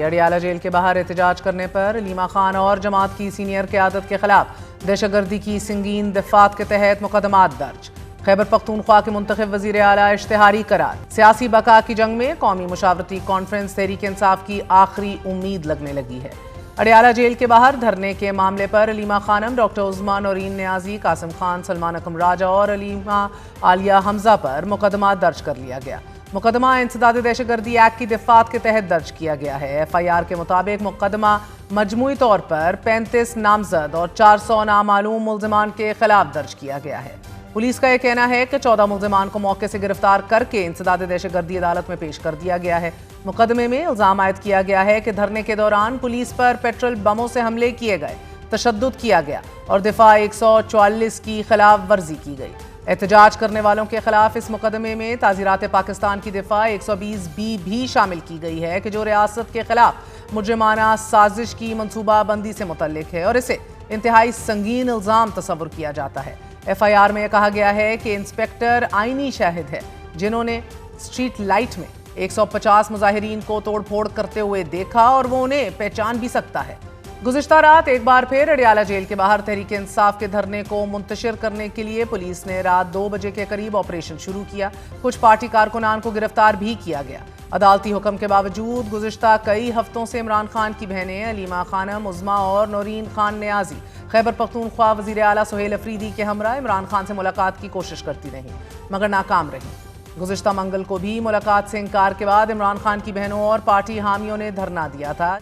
Adiala jail के बाहर एहतजाज करने पर अलीमा खान और जमात की सीनियर क़यादत के खिलाफ दहशतगर्दी की संगीन दफ़ात के तहत मुकदमात दर्ज। खैबर पख्तूनख्वा के मुंतखब वज़ीर आला इश्तिहारी करार। सियासी बका की जंग में कौमी मुशावरती कॉन्फ्रेंस तहरीक इंसाफ की आखिरी उम्मीद लगने लगी है। अडियाला जेल के बाहर धरने के मामले पर अलीमा खानम, डॉक्टर उज़्मा नौरीन नियाजी, कासिम खान, सलमान अकम राजा और अलीमा आलिया हमजा पर मुकदमा दर्ज कर लिया गया। मुकदमा इंसदाद दहशतगर्दी एक्ट की दफ़ात के तहत दर्ज किया गया है। FIR के मुताबिक मुकदमा मजमूई तौर पर 35 नामजद और 400 नामालूम मुल्ज़िमान के खिलाफ दर्ज किया गया है। पुलिस का यह कहना है कि 14 मुल्ज़िमान को मौके से गिरफ्तार करके इंसदाद दहशतगर्दी अदालत में पेश कर दिया गया है। मुकदमे में इल्ज़ाम आयद किया गया है कि धरने के दौरान पुलिस पर पेट्रोल बमों से हमले किए गए, तशद्दुद किया गया और दिफा 144 की खिलाफ वर्जी की गई। एहतजाज करने वालों के खिलाफ इस मुकदमे में ताज़ीरात पाकिस्तान की दिफा 120B भी शामिल की गई है कि जो रियासत के खिलाफ मुजरिमाना साजिश की मनसूबा बंदी से मुतल्लिक है और इसे इंतहाई संगीन इल्ज़ाम तस्वुर किया जाता है। FIR में कहा गया है कि इंस्पेक्टर आईनी शाहिद है जिन्होंने स्ट्रीट लाइट में 150 मुजाहिरीन को तोड़ फोड़ करते हुए देखा और वो उन्हें पहचान भी सकता है। गुज़िश्ता रात एक बार फिर अडियाला जेल के बाहर तहरीक इंसाफ के धरने को मुंतशिर करने के लिए पुलिस ने रात 2 बजे के करीब ऑपरेशन शुरू किया। कुछ पार्टी कारकुनान को गिरफ्तार भी किया गया। अदालती हुक्म के बावजूद गुज़िश्ता कई हफ्तों से इमरान खान की बहनें अलीमा खानम, उज़्मा और नौरीन खान नियाजी खैबर पख्तूनख्वा वज़ीर आला सुहेल अफरीदी के हमरा इमरान खान से मुलाकात की कोशिश करती रहीं मगर नाकाम रहीं। गुज़िश्ता मंगल को भी मुलाकात से इनकार के बाद इमरान खान की बहनों और पार्टी हामियों ने धरना दिया था।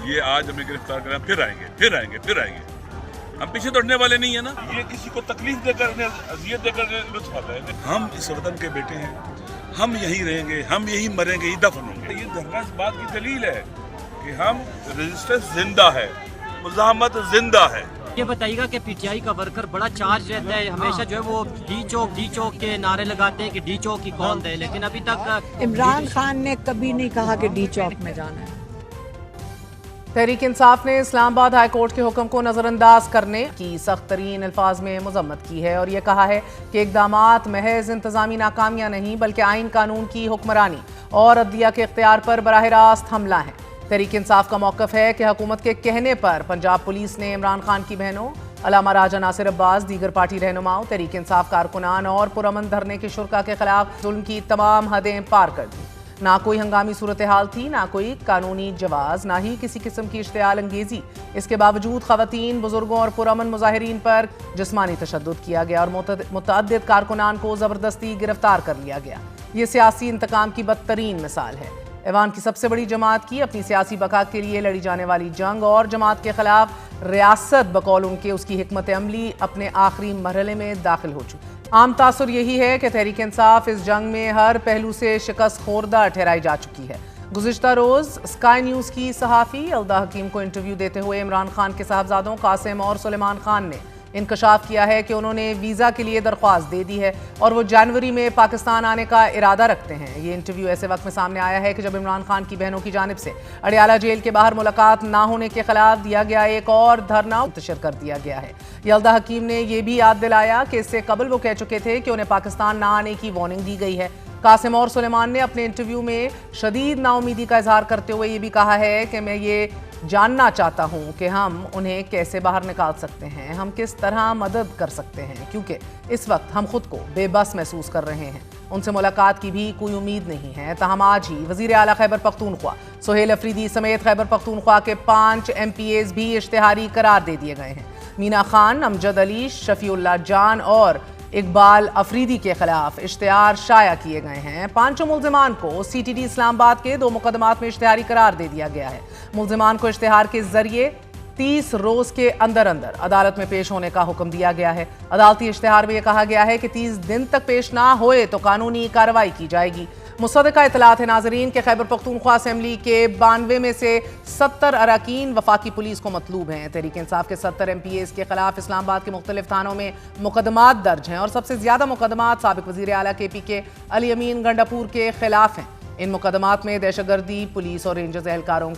ये आज हमें गिरफ्तार करना, फिर आएंगे। हम पीछे दौड़ने वाले नहीं है ना। ये किसी को तकलीफ देकर, अजियत देकर लुत्फ आता है। हम इस वतन के बेटे हैं, हम यहीं रहेंगे, हम यहीं मरेंगे, यहीं दफन होंगे। ये धरना इस बात की दलील है कि हम रेजिस्टेंस जिंदा है, मुज़ाहमत जिंदा है। ये बताइएगा कि PTI का वर्कर बड़ा चार्ज रहता है, हमेशा जो है वो डी चौक के नारे लगाते हैं कि डी चौक की कौन दे, लेकिन अभी तक इमरान खान ने कभी नहीं कहा कि डी चौक में जाना है। तहरीक इंसाफ ने इस्लामाबाद हाई कोर्ट के हुक्म को नज़रअंदाज करने की सख्त तरीन अल्फाज में मजम्मत की है और यह कहा है कि इक़दामात महज इंतजामी नाकामियां नहीं बल्कि आइन कानून की हुक्मरानी और अदलिया के इख्तियार पर बराह रास्त हमला है। तहरीक इंसाफ का मौक़िफ़ है कि हुकूमत के कहने पर पंजाब पुलिस ने इमरान खान की बहनों अलामा राजा नासिर अब्बास, दीगर पार्टी रहनुमाओं, तहरीक इंसाफ कारकुनान और पुरअमन धरने के शुरका के खिलाफ जुल्म की तमाम हदें पार कर दी। ना कोई हंगामी सूरत हाल थी, ना कोई कानूनी जवाज, ना ही किसी किस्म की इश्तियाल अंगेजी। इसके बावजूद खवातीन, बुजुर्गों और पुरअमन मुजाहिरीन पर जिस्मानी तशद्दुद किया गया और मुतअद्दिद कारकुनान को ज़बरदस्ती गिरफ्तार कर लिया गया। ये सियासी इंतकाम की बदतरीन मिसाल है। ऐवान की सबसे बड़ी जमात की अपनी सियासी बका के लिए लड़ी जाने वाली जंग और जमात के खिलाफ रियासत बकौल उनके उसकी हिकमत अमली अपने आखिरी मरहले में दाखिल हो चुकी। आम तासुर यही है कि तहरीक इंसाफ इस जंग में हर पहलू से शिकस्त खोरदा ठहराई जा चुकी है। गुज़िश्ता रोज़ स्काई न्यूज़ की सहाफ़ी अल्दा हकीम को इंटरव्यू देते हुए इमरान खान के साहबजादों कासिम और सुलेमान खान ने इंकशाफ किया है कि उन्होंने वीज़ा के लिए दरख्वास्त दे दी है और वो जनवरी में पाकिस्तान आने का इरादा रखते हैं। ये इंटरव्यू ऐसे वक्त में सामने आया है कि जब इमरान खान की बहनों की जानिब से अडियाला जेल के बाहर मुलाकात ना होने के खिलाफ दिया गया एक और धरना मुंतशिर कर दिया गया है। अल्दा हकीम ने यह भी याद दिलाया कि इससे कबल वो कह चुके थे कि उन्हें पाकिस्तान ना आने की वार्निंग दी गई है। कासिम और सुलेमान ने अपने इंटरव्यू में शदीद नाउमीदी का इजहार करते हुए ये भी कहा है कि मैं ये जानना चाहता हूं कि हम उन्हें कैसे बाहर निकाल सकते हैं, हम किस तरह मदद कर सकते हैं, क्योंकि इस वक्त हम खुद को बेबस महसूस कर रहे हैं। उनसे मुलाकात की भी कोई उम्मीद नहीं है। तहम आज ही वज़ीर आला खैबर पख्तूनख्वा सुहेल अफरीदी समेत खैबर पख्तूनख्वा के 5 MPAs भी इश्तिहारी करार दे दिए गए हैं। मीना खान, अमजद अली, शफीउल्लाह जान और इकबाल अफरीदी के खिलाफ इश्तिहार शाया किए गए हैं। 5 मुल्ज़िमान को CTD इस्लामाबाद के 2 मुकदमात में इश्तिहारी करार दे दिया गया है। मुल्ज़िमान को इश्तिहार के जरिए 30 रोज के अंदर अदालत में पेश होने का हुक्म दिया गया है। अदालती इश्तिहार में यह कहा गया है कि 30 दिन तक पेश ना होए तो कानूनी कार्रवाई की जाएगी। मुसद्दका इतलात है नाजरीन के खैबर पख्तूनख्वा असेंबली के 92 में से 70 अरकान वफाकी पुलिस को मतलूब हैं। तहरीक इंसाफ के 70 MPAs के खिलाफ इस्लामाबाद के मुख्तलिफ थानों में मुकदमात दर्ज हैं और सबसे ज्यादा मुकदमात साबिक वज़ीर आला KP के अली अमीन गंडापुर के खिलाफ हैं। इन मुकदमात में दहशतगर्दी, पुलिस और रेंजर्स एहलकारों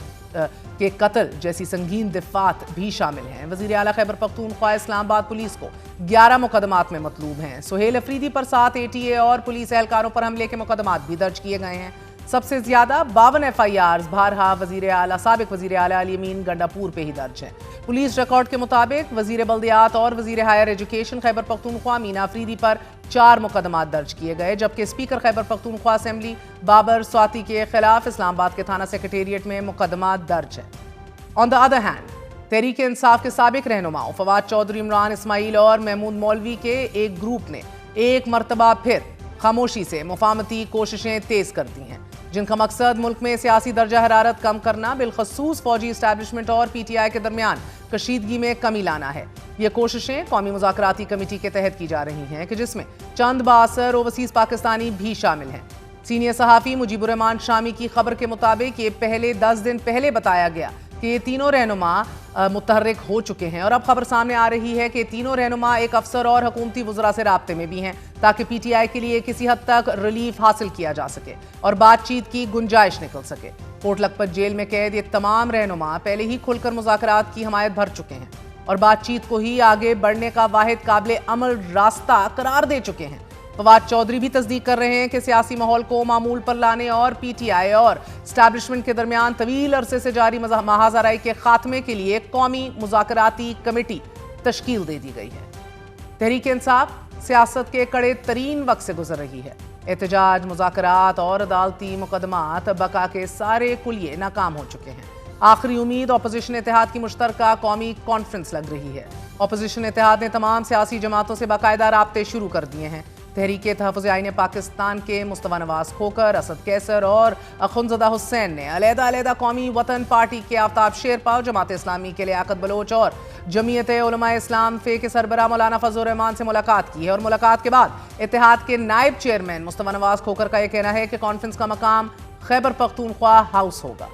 के कत्ल जैसी संगीन दिफ़ात भी शामिल हैं। वज़ीर आला खैबर पख्तूनख्वा इस्लामाबाद पुलिस को 11 मुकदमात में मतलूब हैं। सुहेल अफरीदी पर 7 ATA और पुलिस एहलकारों पर हमले के मुकदमात भी दर्ज किए गए हैं। سب سے زیادہ 52 FIRs بارہا سابق وزیر اعلیٰ علی امین گنڈاپور پہ ہی درج ہیں۔ پولیس ریکارڈ کے مطابق وزیر بلدیات اور وزیر ہائر ایجوکیشن خیبر پختونخوا مینا افریدی پر 4 مقدمات درج کیے گئے، جبکہ اسپیکر خیبر پختونخوا اسمبلی بابر سواتی کے خلاف اسلام آباد کے تھانہ سیکریٹریٹ میں مقدمات درج ہیں۔ آن the other hand, Tehreek Insaf کے سابق رہنماؤں فواد چودھری، عمران اسماعیل اور محمود مولوی کے ایک گروپ نے ایک مرتبہ پھر خاموشی سے مفاہمتی کوششیں تیز کر دی ہیں، جن کا مقصد ملک میں سیاسی درجہ حرارت کم کرنا، بالخصوص فوجی اسٹیبلشمنٹ اور PTI کے درمیان کشیدگی میں کمی لانا ہے۔ یہ کوششیں قومی مذاکراتی کمیٹی کے تحت کی جا رہی ہیں کہ جس میں چند بااثر اوورسیز پاکستانی بھی شامل ہیں۔ سینئر صحافی مجیب الرحمان شامی کی خبر کے مطابق یہ پہلے 10 دن پہلے بتایا گیا کہ یہ تینوں رہنما متحرک ہو چکے ہیں، اور اب خبر سامنے آ رہی ہے کہ تینوں رہنما ایک افسر اور حکومتی وزراء سے رابطے میں بھی ہیں تاکہ PTI کے لیے کسی حد تک ریلیف حاصل کیا جا سکے اور بات چیت کی گنجائش نکل سکے۔ کوٹ لکھپت جیل میں قید یہ تمام رہنما پہلے ہی کھل کر مذاکرات کی حمایت بھر چکے ہیں اور بات چیت کو ہی آگے بڑھنے کا واحد قابل عمل راستہ قرار دے چکے ہیں۔ فواد چودھری بھی تصدیق کر رہے ہیں کہ سیاسی ماحول کو معمول پر لانے اور PTI اور اسٹیبلشمنٹ کے درمیان طویل عرصے سے جاری محاذ آرائی کے خاتمے کے لیے قومی مذاکراتی کمیٹی تشکیل دے دی گئی ہے۔ تحریک انصاف سیاست کے کڑے ترین وقت سے گزر رہی ہے۔ احتجاج، مذاکرات اور عدالتی مقدمات بقا کے سارے کلیے ناکام ہو چکے ہیں۔ آخری امید اپوزیشن اتحاد کی مشترکہ قومی کانفرنس لگ رہی ہے۔ اپوزیشن اتحاد نے تمام سیاسی جماعتوں سے باقاعدہ رابطے شروع کر دیے ہیں۔ تحریک تحفظ آئین پاکستان کے مصطفیٰ نواز کھوکر، اسد کیسر اور اخنزدہ حسین نے علیحدہ قومی وطن پارٹی کے آفتاب شیرپا، جماعت اسلامی کے لیاقت بلوچ اور جمعیت علماء اسلام فے کے سربراہ مولانا فضل الرحمان سے ملاقات کی ہے، اور ملاقات کے بعد اتحاد کے نائب چیئرمین مصطفیٰ نواز کھوکر کا یہ کہنا ہے کہ کانفرنس کا مقام خیبر پختونخوا ہاؤس ہوگا۔